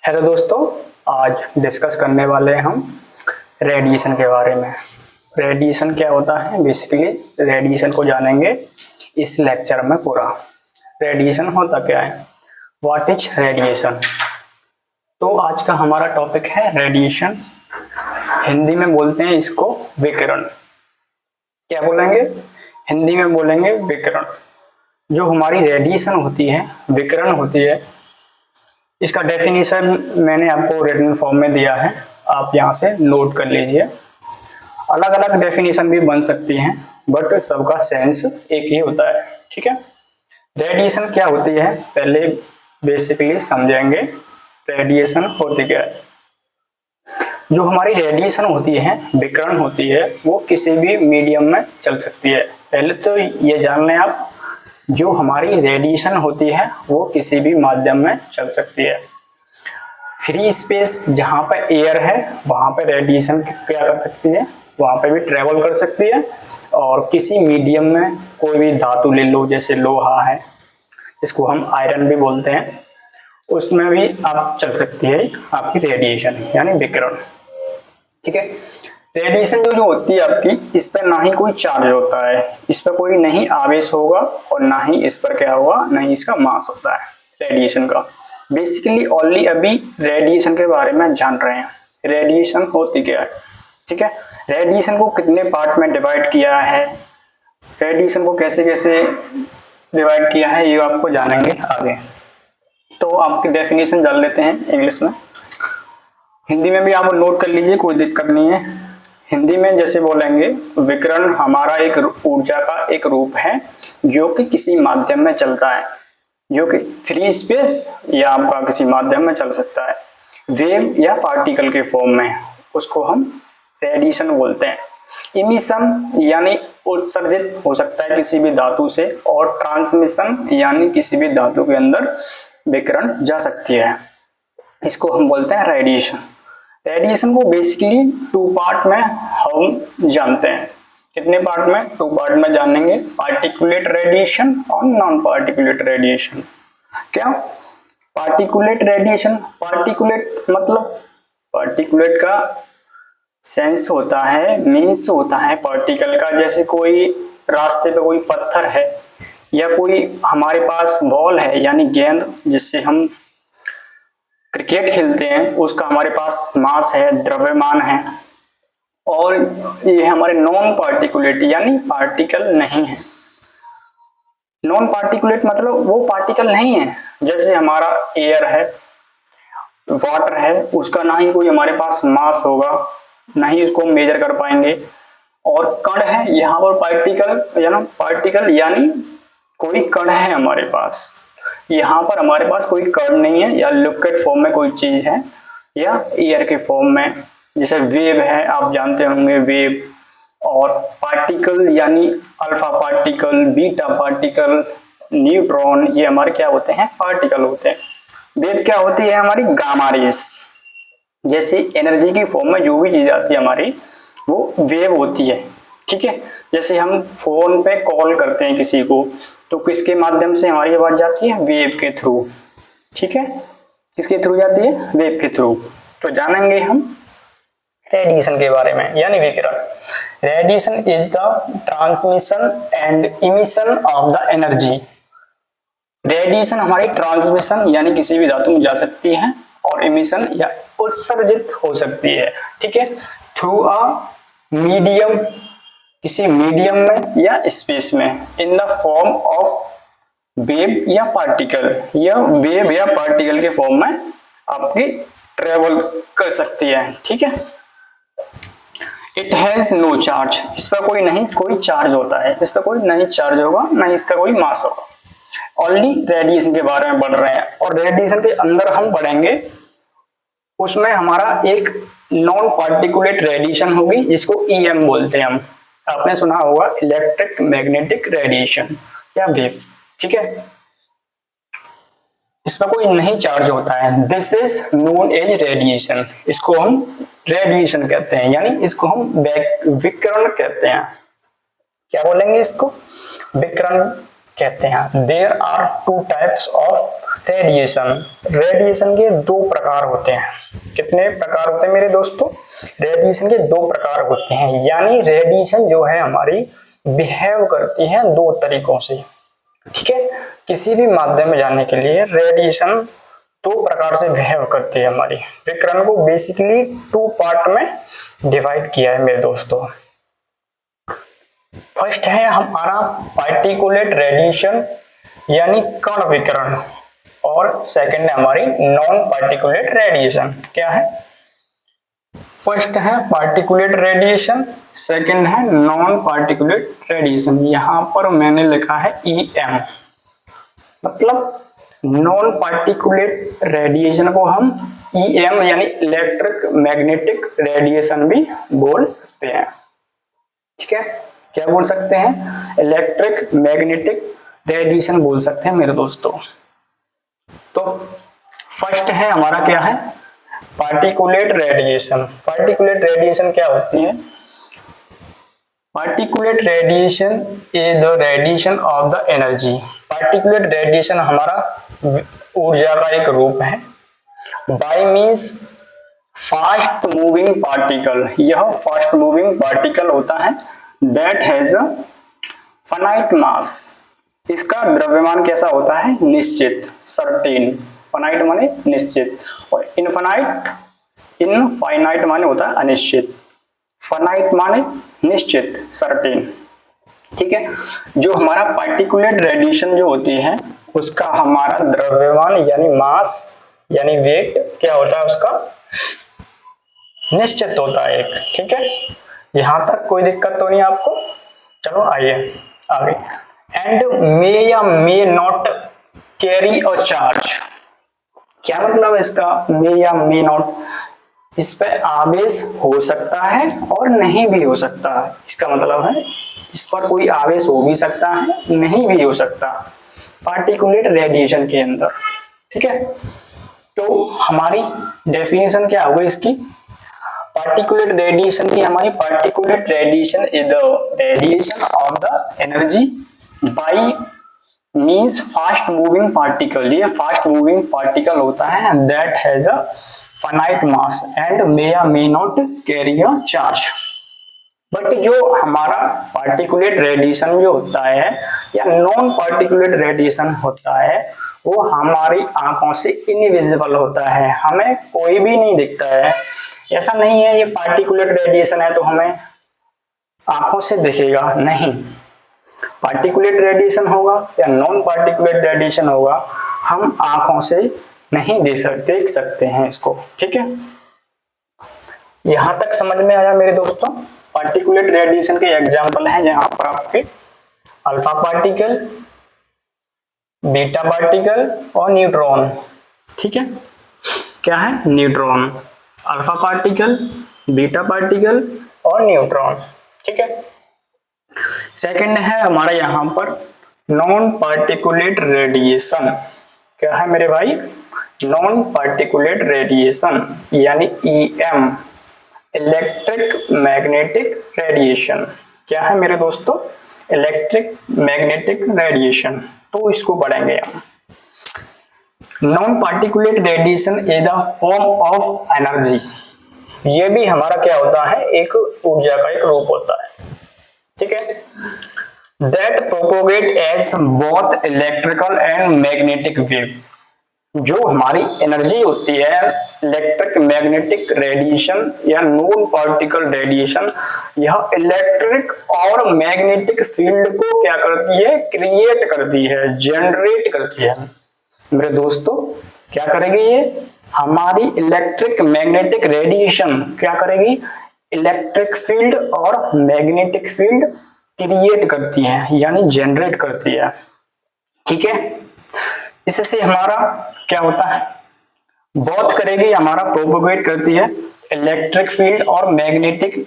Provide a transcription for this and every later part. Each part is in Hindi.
हेलो दोस्तों, आज डिस्कस करने वाले हैं हम रेडिएशन के बारे में। रेडिएशन क्या होता है, बेसिकली रेडिएशन को जानेंगे इस लेक्चर में पूरा। रेडिएशन होता क्या है, व्हाट इज रेडिएशन। तो आज का हमारा टॉपिक है रेडिएशन। हिंदी में बोलते हैं इसको विकिरण। क्या बोलेंगे, हिंदी में बोलेंगे विकिरण। जो हमारी रेडिएशन होती है, विकिरण होती है, इसका डेफिनेशन मैंने आपको रिटन फॉर्म में दिया है, आप यहाँ से नोट कर लीजिए। अलग अलग डेफिनेशन भी बन सकती हैं, बट सबका सेंस एक ही होता है। ठीक है, रेडिएशन क्या होती है पहले बेसिकली समझेंगे। रेडिएशन होती क्या है। जो हमारी रेडिएशन होती है, विकिरण होती है, वो किसी भी मीडियम में चल सकती है। पहले तो ये जान लें आप, जो हमारी रेडिएशन होती है वो किसी भी माध्यम में चल सकती है। फ्री स्पेस जहाँ पे एयर है वहाँ पे रेडिएशन क्या कर सकती है, वहाँ पे भी ट्रेवल कर सकती है। और किसी मीडियम में कोई भी धातु ले लो, जैसे लोहा है जिसको हम आयरन भी बोलते हैं, उसमें भी आप चल सकती है आपकी रेडिएशन यानी विकिरण। ठीक है, रेडिएशन जो होती है आपकी, इस पर ना ही कोई चार्ज होता है, इस पर कोई नहीं आवेश होगा और ना ही इस पर क्या होगा, ना ही इसका मास होता है रेडिएशन का। बेसिकली ओनली अभी रेडिएशन के बारे में जान रहे हैं, रेडिएशन होती क्या है। ठीक है, रेडिएशन को कितने पार्ट में डिवाइड किया है, रेडिएशन को कैसे कैसे डिवाइड किया है, ये आपको जानेंगे आगे। तो आपकी डेफिनेशन जान लेते हैं इंग्लिश में। हिंदी में भी आप नोट कर लीजिए, कोई दिक्कत नहीं है। हिंदी में जैसे बोलेंगे, विकिरण हमारा एक ऊर्जा का एक रूप है जो कि किसी माध्यम में चलता है, जो कि फ्री स्पेस या आपका किसी माध्यम में चल सकता है, वेव या पार्टिकल के फॉर्म में, उसको हम रेडिएशन बोलते हैं। इमिशन यानी उत्सर्जित हो सकता है किसी भी धातु से, और ट्रांसमिशन यानी किसी भी धातु के अंदर विकिरण जा सकती है, इसको हम बोलते हैं रेडिएशन। रेडिएशन को बेसिकली 2 पार्ट में हम जानते हैं। कितने पार्ट में, 2 पार्ट में जानेंगे, पार्टिकुलेट रेडिएशन और नॉन पार्टिकुलेट रेडिएशन। क्या पार्टिकुलेट रेडिएशन, पार्टिकुलेट मतलब पार्टिकुलेट का सेंस होता है, मीन्स होता है पार्टिकल का। जैसे कोई रास्ते पे कोई पत्थर है या कोई हमारे पास बॉल है यानी गेंद जिससे हम क्रिकेट खेलते हैं, उसका हमारे पास मास है, द्रव्यमान है। और ये हमारे नॉन पार्टिकुलेट यानी पार्टिकल नहीं है। नॉन पार्टिकुलेट मतलब वो पार्टिकल नहीं है। जैसे हमारा एयर है, वाटर है, उसका ना ही कोई हमारे पास मास होगा, ना ही उसको मेजर कर पाएंगे। और कण है, यहाँ पर पार्टिकल यानी कोई कण है हमारे पास, यहाँ पर हमारे पास कोई कण नहीं है, या लिक्विड फॉर्म में कोई चीज है, या एयर के फॉर्म में। जैसे वेव है, आप जानते होंगे वेव। और पार्टिकल यानी alpha particle, beta particle, neutron, ये हमारे क्या होते हैं, पार्टिकल होते हैं। वेव क्या होती है, हमारी गामा रेस। जैसे एनर्जी की फॉर्म में जो भी चीज आती है हमारी, वो वेव होती है। ठीक है, जैसे हम फोन पे कॉल करते हैं किसी को, तो किसके माध्यम से हमारी आवाज जाती है, वेव के थ्रू। ठीक है, किसके थ्रू जाती है, वेव के थ्रू। तो जानेंगे हम रेडिएशन के बारे में यानी विकिरण। Radiation is the transmission and emission of the energy. Radiation हमारी ट्रांसमिशन यानी किसी भी धातु में जा सकती है, और इमिशन या उत्सर्जित हो सकती है। ठीक है, थ्रू अ मीडियम, किसी मीडियम में या स्पेस में, in the form of wave या पार्टिकल, या वेव या पार्टिकल के फॉर्म में आपकी ट्रेवल कर सकती है। ठीक है, इट हैज नो चार्ज, इस पर कोई चार्ज होता है, इस पर कोई नहीं चार्ज होगा, नहीं इसका कोई मास होगा। ओनली रेडिएशन के बारे में पढ़ रहे हैं, और रेडिएशन के अंदर हम पढ़ेंगे, उसमें हमारा एक नॉन पार्टिकुलेट रेडिएशन होगी जिसको EM बोलते हैं हम। आपने सुना होगा इलेक्ट्रिक मैग्नेटिक रेडिएशन या वेव। ठीक है, इसमें कोई नहीं चार्ज होता है। This is known as radiation, इसको हम रेडिएशन कहते हैं, यानी इसको हम विकिरण कहते हैं। क्या बोलेंगे, इसको विकिरण कहते हैं। There are 2 types of radiation, radiation के दो प्रकार होते हैं। कितने प्रकार होते हैं मेरे दोस्तों? रेडिएशन के दो प्रकार होते हैं, यानी रेडिएशन जो है हमारी बिहेव करती है दो तरीकों से। ठीक है, किसी भी माध्यम में जाने के लिए रेडिएशन दो प्रकार से बिहेव करती है हमारी। विकिरण को बेसिकली टू पार्ट में डिवाइड किया है मेरे दोस्तों। फर्स्ट है हमारा पार्टिकुलेट रेडिएशन यानी कण विकिरण, और सेकंड है हमारी नॉन पार्टिकुलेट रेडिएशन। क्या है? फर्स्ट है पार्टिकुलेट रेडिएशन, सेकंड है नॉन पार्टिकुलेट रेडिएशन। यहां पर मैंने लिखा है EM, मतलब नॉन पार्टिकुलेट रेडिएशन को हम EM यानी इलेक्ट्रिक मैग्नेटिक रेडिएशन भी बोल सकते हैं। ठीक है, क्या बोल सकते हैं? इलेक्ट्रिक मैग्नेटिक रेडिएशन बोल सकते हैं मेरे दोस्तों। तो फर्स्ट है हमारा क्या है? Particulate radiation. पार्टिकुलेट रेडिएशन क्या होती है? Particulate radiation is the radiation of the energy. Particulate radiation हमारा ऊर्जा का एक रूप है। Bye means fast moving particle, यह फास्ट मूविंग पार्टिकल होता है दैट हैज अ फाइनाइट मास। इसका द्रव्यमान कैसा होता है? निश्चित, सर्टेन। फाइनाइट माने निश्चित, और इनफाइनाइट माने होता है अनिश्चित। फाइनाइट माने निश्चित, सर्टेन। ठीक है, जो हमारा पार्टिकुलेट रेडिएशन जो होती है उसका हमारा द्रव्यमान यानी मास यानी वेट क्या होता है? उसका निश्चित होता है एक। ठीक है, यहां तक कोई दिक्कत तो नहीं आपको? चलो आइए आगे। एंड मे या may not carry a charge. क्या मतलब है इसका? मे या मे नॉट, इस पे आवेश हो सकता है और नहीं भी हो सकता है। इसका मतलब है इस पर कोई आवेश हो भी सकता है, नहीं भी हो सकता, पार्टिकुलेट रेडिएशन के अंदर। ठीक है, तो हमारी डेफिनेशन क्या होगी इसकी? पार्टिकुलेट रेडिएशन की हमारी particulate radiation is the radiation of the energy by means fast moving particle. ये फास्ट मूविंग पार्टिकल होता है that has a finite mass and may या may not carry a charge. But जो हमारा पार्टिकुलेट रेडिएशन जो होता है या नॉन पार्टिकुलेट रेडिएशन होता है वो हमारी आंखों से इनविजिबल होता है, हमें कोई भी नहीं दिखता है। ऐसा नहीं है ये पार्टिकुलेट रेडिएशन है तो हमें आंखों से दिखेगा, नहीं। पार्टिकुलेट रेडिएशन होगा या नॉन पार्टिकुलेट रेडिएशन होगा, हम आंखों से नहीं देख सकते हैं इसको। ठीक है, यहां तक समझ में आया मेरे दोस्तों? पार्टिकुलेट रेडिएशन के एग्जाम्पल हैं यहाँ पर आपके अल्फा पार्टिकल, बीटा पार्टिकल और न्यूट्रॉन। ठीक है, क्या है? Neutron, alpha particle, beta particle और न्यूट्रॉन। ठीक है, सेकंड है हमारा यहाँ पर नॉन पार्टिकुलेट रेडिएशन। क्या है मेरे भाई? नॉन पार्टिकुलेट रेडिएशन यानी EM, इलेक्ट्रिक मैग्नेटिक रेडिएशन। क्या है मेरे दोस्तों? Electric magnetic radiation. तो इसको पढ़ेंगे हम। Non particulate radiation is the form of energy. ये भी हमारा क्या होता है? एक ऊर्जा का एक रूप होता है। ठीक है, that propagate as both electrical and magnetic wave. जो हमारी एनर्जी होती है इलेक्ट्रिक मैग्नेटिक रेडिएशन या नॉन पार्टिकल रेडिएशन, यह इलेक्ट्रिक और मैग्नेटिक फील्ड को क्या करती है? क्रिएट करती है, जनरेट करती है। मेरे दोस्तों क्या करेगी ये? हमारी इलेक्ट्रिक मैग्नेटिक रेडिएशन क्या करेगी? इलेक्ट्रिक फील्ड और मैग्नेटिक फील्ड क्रिएट करती है यानी जनरेट करती है। ठीक है, इससे हमारा क्या होता है? बोथ करेगी, हमारा प्रोपोगेट करती है इलेक्ट्रिक फील्ड और मैग्नेटिक।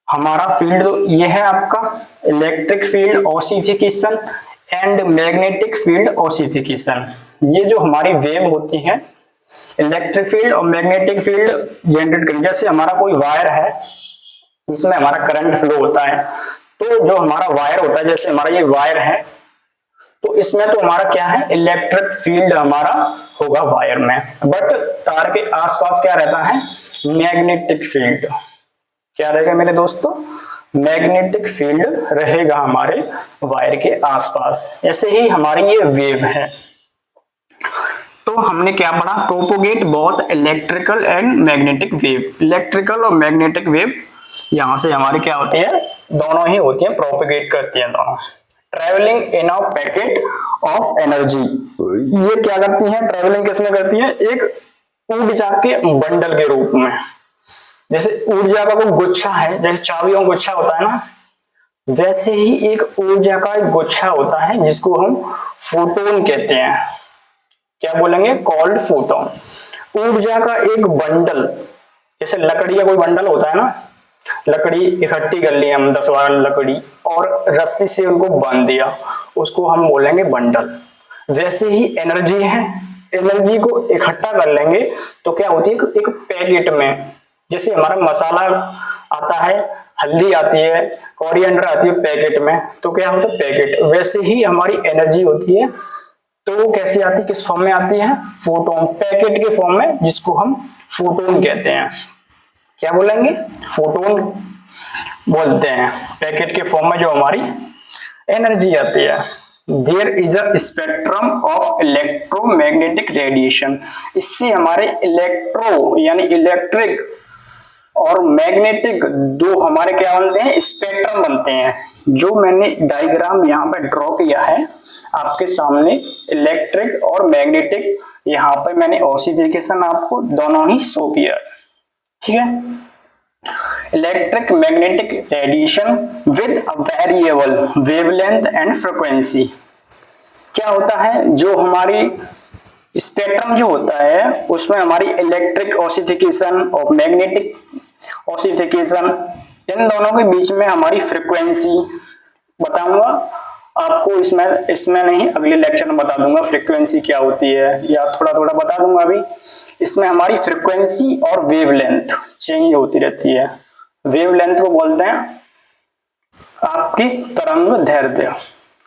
हमारा फील्ड तो ये है आपका electric field ossification and magnetic field ossification. ये जो हमारी वेव होती है इलेक्ट्रिक फील्ड और मैग्नेटिक फील्ड जनरेट करें। जैसे हमारा कोई वायर है जिसमें हमारा करंट फ्लो होता है, तो जो हमारा वायर होता है, जैसे हमारा ये वायर है तो इसमें तो हमारा क्या है, इलेक्ट्रिक फील्ड हमारा होगा वायर में, बट तार के आसपास क्या रहता है, मैग्नेटिक फील्ड। क्या रहेगा मेरे दोस्तों, मैग्नेटिक फील्ड रहेगा हमारे वायर के आसपास। ऐसे ही हमारी ये वेव है। तो हमने क्या पढ़ा, propagate both electrical and magnetic wave. Electrical और मैग्नेटिक वेव यहां से हमारी क्या होती है, दोनों ही होती है, प्रोपोगेट करती हैं दोनों। Travelling in a packet of energy, ये क्या करती हैं, ट्रेवलिंग किसमें करती हैं, एक ऊर्जा के बंडल के रूप में। जैसे ऊर्जा का कोई गुच्छा है, जैसे चाबियों का गुच्छा होता है ना, वैसे ही एक ऊर्जा का एक गुच्छा होता है जिसको हम फोटोन कहते हैं। क्या बोलेंगे, कॉल्ड फोटोन। ऊर्जा का एक बंडल, जैसे लकड़ी का कोई बंडल होता है ना, लकड़ी इकट्ठी कर ली हम 10-12 लकड़ी और रस्सी से उनको बांध दिया, उसको हम बोलेंगे बंडल। वैसे ही एनर्जी है, एनर्जी को इकट्ठा कर लेंगे तो क्या होती है, एक पैकेट में, जैसे हमारा मसाला आता है, हल्दी आती है, कोरिएंडर आती है पैकेट में, तो क्या होता है पैकेट। वैसे ही हमारी एनर्जी होती है, तो वो कैसे आती है, किस फॉर्म में आती है, फोटोन, पैकेट के फॉर्म में, जिसको हम फोटोन कहते हैं। क्या बोलेंगे, फोटोन बोलते हैं, पैकेट के फॉर्म में जो हमारी एनर्जी आती है। There is a spectrum of electromagnetic radiation, इससे हमारे इलेक्ट्रो यानी इलेक्ट्रिक और मैग्नेटिक दो हमारे क्या बनते हैं, स्पेक्ट्रम बनते हैं। जो मैंने डायग्राम यहाँ पे ड्रॉ किया है आपके सामने, इलेक्ट्रिक और मैग्नेटिक, यहाँ पे मैंने ऑसिफिकेशन आपको दोनों ही शो किया है, ठीक है। Electric magnetic radiation with a variable wavelength and frequency. क्या होता है, जो हमारी स्पेक्ट्रम जो होता है उसमें हमारी इलेक्ट्रिक ऑसिफिकेशन और मैग्नेटिक ऑसिफिकेशन, इन दोनों के बीच में हमारी फ्रीक्वेंसी बताऊंगा आपको, इसमें नहीं, अगले लेक्चर में बता दूंगा फ्रीक्वेंसी क्या होती है, या थोड़ा थोड़ा बता दूंगा अभी। इसमें हमारी फ्रीक्वेंसी और वेवलेंथ चेंज होती रहती है। वेवलेंथ को बोलते हैं आपकी तरंग दैर्ध्य।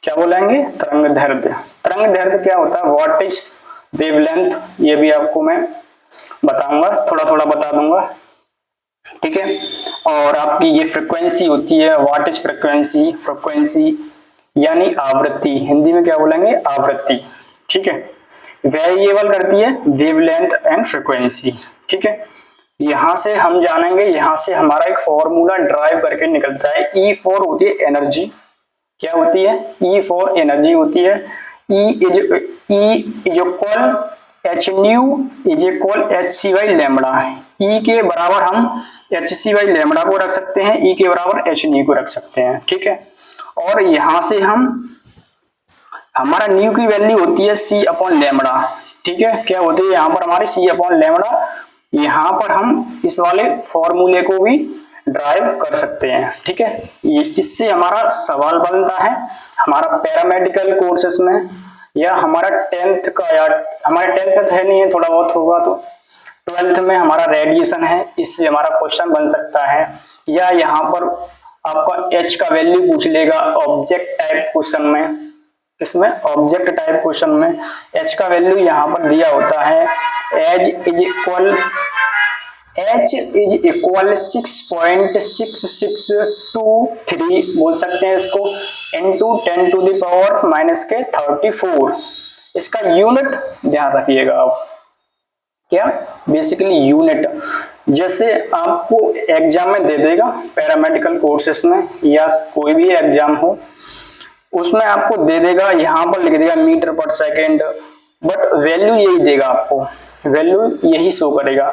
क्या बोलेंगे, तरंग दैर्ध्य। तरंग दैर्ध्य क्या होता है, व्हाट इज वेवलेंथ, ये भी आपको मैं बताऊंगा, थोड़ा थोड़ा बता दूंगा, ठीक है। और आपकी ये फ्रीक्वेंसी होती है, व्हाट इज फ्रीक्वेंसी, फ्रीक्वेंसी यानी आवृत्ति, हिंदी में क्या बोलेंगे, आवृत्ति, ठीक है। वेरिएबल करती है वेवलेंथ एंड फ्रीक्वेंसी, ठीक है। यहां से हम जानेंगे, यहां से हमारा एक फॉर्मूला ड्राइव करके निकलता है। E4 होती है एनर्जी, क्या होती है, E4 एनर्जी होती है। E is equal H nu is equal H C by lambda. E के बराबर हम एच सी बाई लैम्बडा को रख सकते हैं, E के बराबर एच न्यू को रख सकते हैं, ठीक है। और यहां से हम, हमारा न्यू की वैल्यू होती है C अपॉन लैम्बडा, ठीक है। क्या होती है यहाँ पर हमारी C अपॉन लैम्बडा, यहाँ पर हम इस वाले फॉर्मूले को भी ड्राइव कर सकते हैं, ठीक है। ये इससे हमारा सवाल बनता है हमारा पैरामेडिकल कोर्सेस में, या हमारा 10th का, या हमारे 10th में तो है नहीं है, थोड़ा बहुत होगा, तो 12th में हमारा रेडिएशन है, इससे हमारा क्वेश्चन बन सकता है। या यहाँ पर आपका H का वैल्यू पूछ लेगा ऑब्जेक्ट टाइप क्वेश्चन में, इसमें ऑब्जेक्ट टाइप क्वेश्चन में H का वैल्यू यहाँ पर दिया होता है, H इज इक्वल 6.6623 बोल सकते हैं इसको, into 10 to the power minus के 34। इसका यूनिट ध्यान रखिएगा आप, क्या बेसिकली यूनिट, जैसे आपको एग्जाम में दे देगा पैरामेडिकल कोर्सेस में, या कोई भी एग्जाम हो उसमें आपको दे देगा, यहाँ पर लिख देगा मीटर पर सेकेंड, बट वैल्यू यही देगा आपको, वैल्यू यही शो करेगा।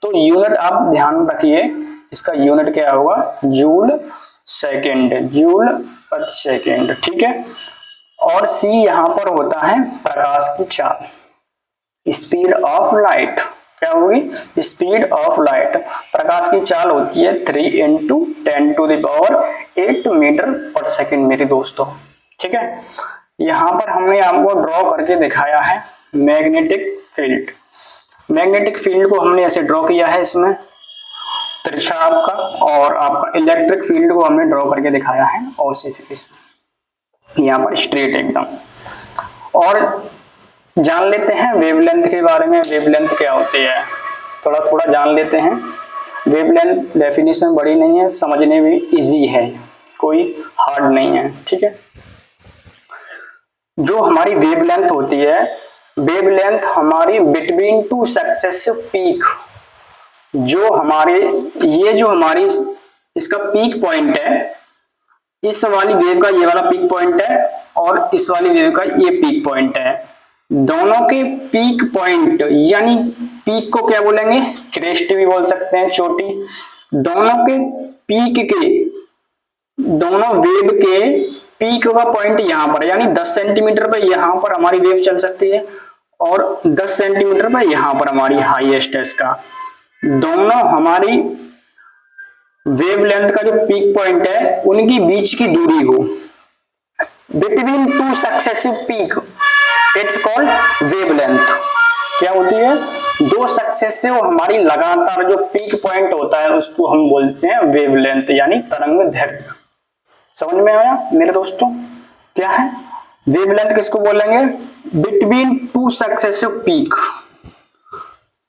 तो यूनिट आप ध्यान रखिए, इसका यूनिट क्या होगा, जूल सेकेंड, जूल पर सेकेंड, ठीक है। और C यहाँ पर होता है प्रकाश की चाल, स्पीड ऑफ लाइट। क्या होगी, स्पीड ऑफ लाइट, प्रकाश की चाल होती है 3 into 10 to the power 8 metre पर सेकेंड मेरे दोस्तों, ठीक है। यहाँ पर हमने आपको ड्रॉ करके दिखाया है मैग्नेटिक फील्ड। मैग्नेटिक फील्ड को हमने ऐसे ड्रॉ किया है, इसमें तिरछा आपका, और आपका इलेक्ट्रिक फील्ड को हमने ड्रॉ करके दिखाया है ऑसिफिकेशन, यहाँ पर स्ट्रेट एकदम। और जान लेते हैं वेवलेंथ के बारे में। वेवलेंथ क्या होती है थोड़ा थोड़ा जान लेते हैं। वेवलेंथ डेफिनेशन बड़ी नहीं है, समझने में इजी है, कोई हार्ड नहीं है, ठीक है। जो हमारी वेवलेंथ होती है, वेवलेंथ हमारी बिटवीन टू सक्सेसिव पीक, जो हमारे ये जो हमारी इसका पीक पॉइंट है, इस वाली वेव का ये वाला पीक पॉइंट है और इस वाली वेव का ये पीक पॉइंट है। दोनों के पीक पॉइंट यानी पीक को क्या बोलेंगे, क्रेस्ट भी बोल सकते हैं, चोटी। दोनों के पीक के, दोनों वेव के पीक का पॉइंट यहां पर, यानी 10 सेंटीमीटर पर यहां पर हमारी वेव चल सकती है और 10 सेंटीमीटर पर यहां पर हमारी हाईएस्ट है इसका। दोनों हमारी वेवलेंथ का जो पीक पॉइंट है उनकी बीच की दूरी को, between two successive peak, it's called wavelength. क्या होती है, दो सक्सेसिव हमारी लगातार जो पीक पॉइंट होता है उसको हम बोलते हैं वेवलेंथ, यानी तरंग दैर्घ्य। समझ में आया मेरे दोस्तों, क्या है वेवलेंथ, किसको बोलेंगे, बिटवीन टू सक्सेसिव पीक,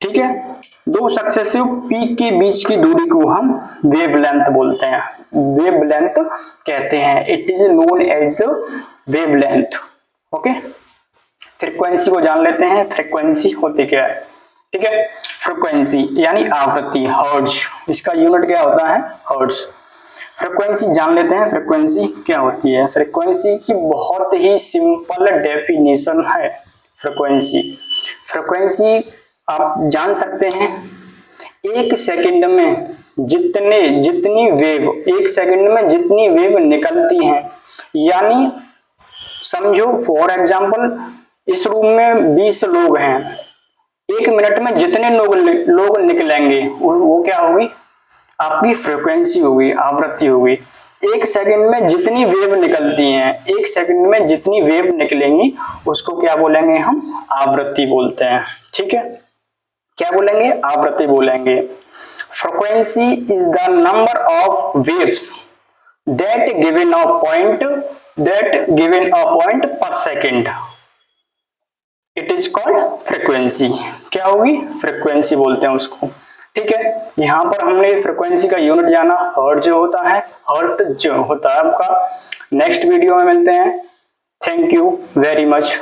ठीक है। दो सक्सेसिव पीक के बीच की दूरी को हम वेवलेंथ बोलते हैं, वेवलेंथ कहते हैं। It is known as wavelength. Okay, frequency को जान लेते हैं। फ्रीक्वेंसी होती क्या है, ठीक है। फ्रीक्वेंसी यानी आवृत्ति, हर्ट्ज, इसका यूनिट क्या होता है, हर्ट्ज। फ्रीक्वेंसी जान लेते हैं, फ्रीक्वेंसी क्या होती है। फ्रीक्वेंसी की बहुत ही सिंपल डेफिनेशन है। फ्रीक्वेंसी आप जान सकते हैं, एक सेकंड में जितनी वेव, एक सेकंड में जितनी वेव निकलती हैं, यानी समझो फॉर एग्जांपल इस रूम में 20 लोग हैं, एक मिनट में जितने लोग निकलेंगे वो क्या होगी, आपकी फ्रीक्वेंसी होगी, आवृत्ति होगी। एक सेकंड में जितनी वेव निकलती हैं, एक सेकंड में जितनी वेव निकलेंगी उसको क्या बोलेंगे, हम आवृत्ति बोलते हैं, ठीक है। क्या बोलेंगे, आवृत्ति बोलेंगे। Frequency is the number of waves that given a point per second, it is called frequency. क्या होगी, फ्रीक्वेंसी बोलते हैं उसको, ठीक है। यहां पर हमने फ्रीक्वेंसी का यूनिट जाना, हर्ट्ज होता है, हर्ट्ज होता है आपका। नेक्स्ट वीडियो में मिलते हैं। Thank you very much.